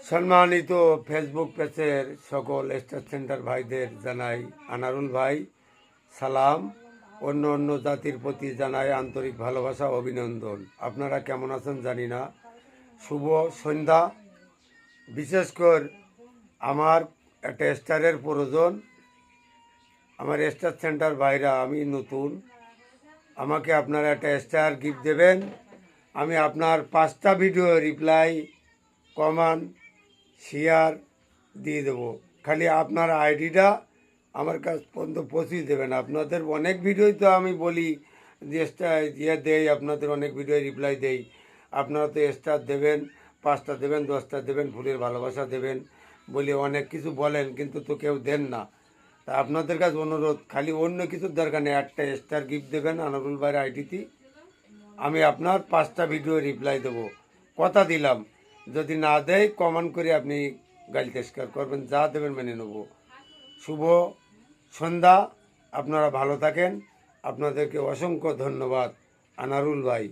সম্মানিত ফেসবুক পেজের সকল স্টার সেন্টার ভাইদের জানাই আনারুল ভাই সালাম। অন্য অন্য জাতির প্রতি জানাই আন্তরিক ভালোবাসা অভিনন্দন। আপনারা কেমন আছেন জানি না। শুভ সন্ধ্যা। বিশেষ করে আমার একটা স্টারের প্রয়োজন। আমার স্টার সেন্টার ভাইরা, আমি নতুন, আমাকে আপনারা একটা স্টার গিফট দেবেন। আমি আপনার 5টা ভিডিও রিপ্লাই, কমেন্ট, শেয়ার দিয়ে দেবো। খালি আপনার আইডিটা আমার কাছ পর্যন্ত পৌঁছিয়ে দেবেন। আপনাদের অনেক ভিডিওই তো আমি বলি যে স্টার ইয়ে দেই, আপনাদের অনেক ভিডিও রিপ্লাই দেই। আপনারা তো স্টার দেবেন, 5টা দেবেন, 10টা দেবেন, ফুলের ভালোবাসা দেবেন বলে অনেক কিছু বলেন, কিন্তু তো কেউ দেন না। তা আপনাদের কাছে অনুরোধ, খালি অন্য কিছুর দরকার নেই, একটা স্টার গিফট দেবেন আনারুল ভাইয়ের আইডিতে। আমি আপনার 5টা ভিডিও রিপ্লাই দেবো, কথা দিলাম। যদি না দেয় কমেন্ট করে আপনি গালি তেস্কার করবেন, যা দেবেন মেনে নেব। শুভ সন্ধ্যা। আপনারা ভালো থাকেন। আপনাদেরকে অসংখ্য ধন্যবাদ আনারুল ভাই।